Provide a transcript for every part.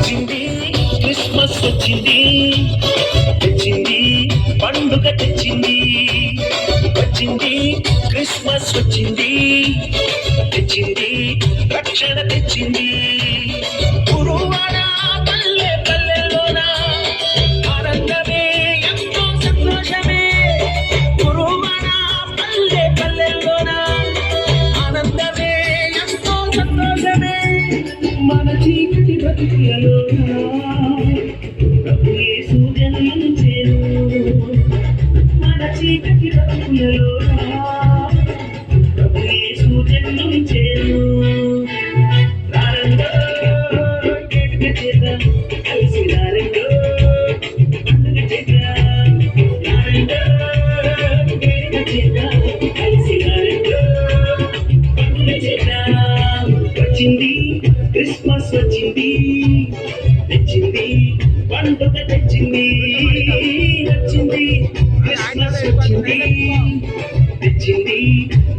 వచ్చింది క్రిస్మస్ వచ్చింది, తెచ్చింది పండుగ తెచ్చింది. వచ్చింది క్రిస్మస్ వచ్చింది, తెచ్చింది రక్షణ తెచ్చింది. గురువాడ పల్లె పల్లెల్లోన ఆనందమే ఎంతో సంతోషమే. గురువాడ పల్లె పల్లెల్లోన ఆనందమే ఎంతో సంతోషమే. మన చీకటి బ్రతుకులలోన ప్రభు యేసు జన్మించెను. మన చీకటి బ్రతుకులలోన ప్రభు యేసు జన్మించెను. రారండో కేక చేద్దాం, కలిసి రారండో పండుగ చేద్దాం. రారండో కేక చేద్దాం, కలిసి రారండో పండుగ చేద్దాం. వచ్చింది క్రిస్మస్ వచ్చింది, తెచ్చింది పండుగ తెచ్చింది. వచ్చింది క్రిస్మస్ వచ్చింది, తెచ్చింది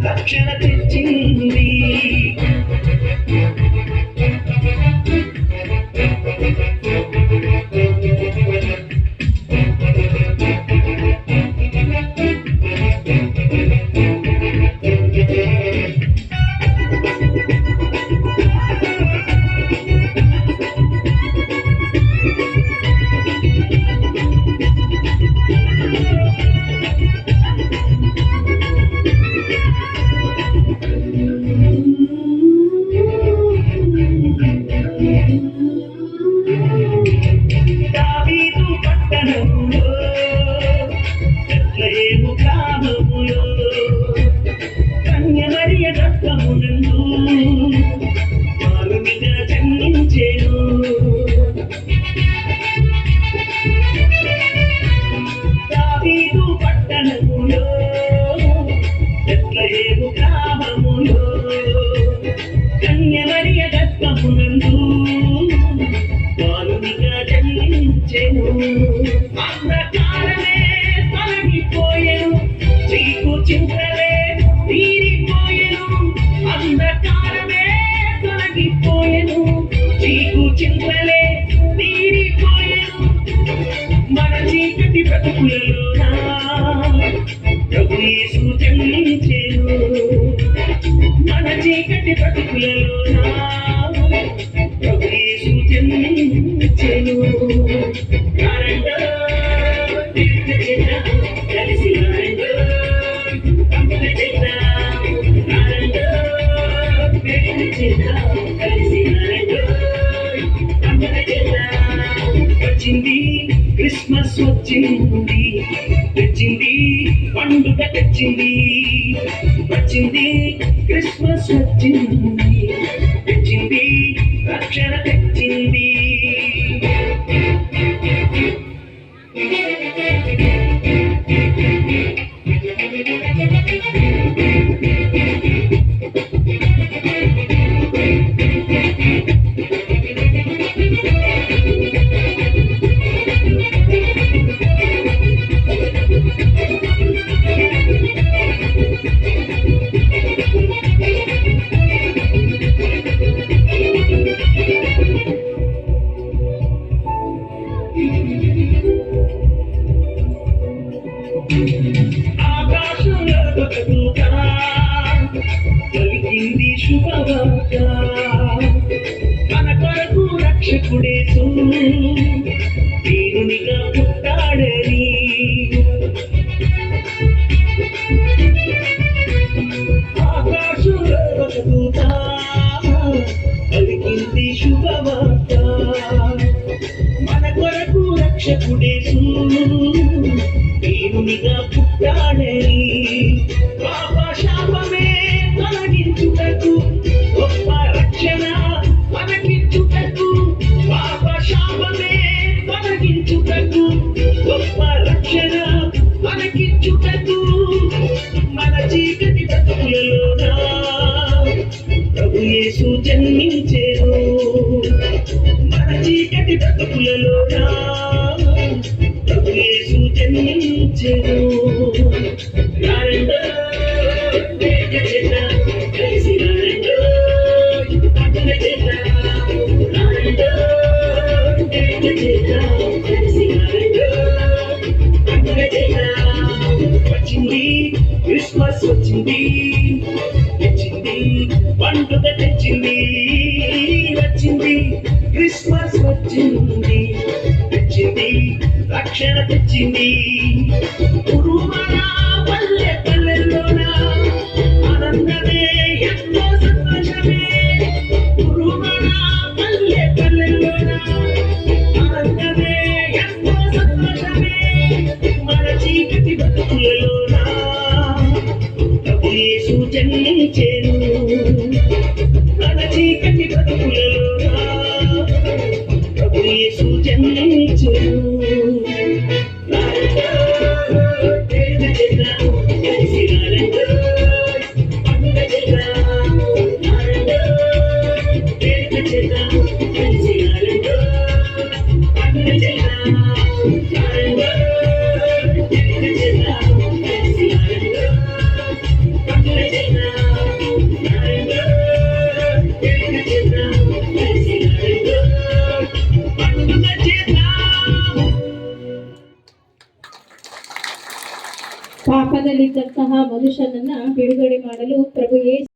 రక్షణ తెచ్చింది. దావీదు పట్టణములో బెత్లెహేము గ్రామములో కన్య మరియ గర్భమునందు బాలునిగా జన్మించెను. దావీదు పట్టణములో బెత్లెహేము గ్రామములో కన్య మరియ గర్భమునందు బాలునిగా జన్మించెను. అంధకారమే తొలగిపోయెను, చీకు చింతలే తీరిపోయెను. అంధకారమే తొలగిపోయెను, చీకు చింతలే తీరిపోయెను. మన చీకటి బ్రతుకులలోన ప్రభు యేసు జన్మించెను. మన చీకటి బ్రతుకులలోన ప్రభు యేసు జన్మించెను. రారండో తీర్చ చేద్దాం, కలిసి రారండో పండుగ చేద్దాం. రారండో తీర్చ చేద్దాం, కలిసి రారండో పండుగ చేద్దాం. వచ్చింది క్రిస్మస్ వచ్చింది, తెచ్చింది పండుగ తెచ్చింది. వచ్చింది క్రిస్మస్ వచ్చింది, తెచ్చింది రక్షణ తెచ్చింది. ఆకాశంలో ఒక దూత పలికింది శుభవార్త, మన కొరకు రక్షకుడేసు వీరునిగా పుట్టాడని. ఆకాశంలో ఒక దూత పలికింది శుభవార్త, మన కొరకు రక్షకుడేసు వీరునిగా పుట్టాడని. పాప శాపమే తొలగించుటకు గొప్ప రక్షణ మనకిచ్చుటకు. పాప శాపమే తొలగించుటకు గొప్ప రక్షణ మనకిచ్చుటకు. మన చీకటి బ్రతుకులలోన ప్రభు యేసు జన్మించెను. మన చీకటి బ్రతుకులలోన ప్రభు యేసు జన్మించెను. క్రిస్మస్ వచ్చింది తెచ్చింది రక్షణ తెచ్చింది ఉరుమన పల్లె పల్లెల్లోన ఆనందమే ఎంతో సంతోషమే ఉరుమన పల్లె పల్లెల్లోన ఆనందమే ఎంతో సంతోషమే మన చీకటి బతుకులలోన ప్రభు యేసు జన్మించెను మన చీకటి బతుకులలోన ప్రభు యేసు జన్మించెను ಪಾಪದಲ್ಲಿದ್ದಂತಹ ಮನುಷ್ಯನನ್ನ ಬಿಡುಗಡೆ ಮಾಡಲು ಪ್ರಭು ಯೇಸು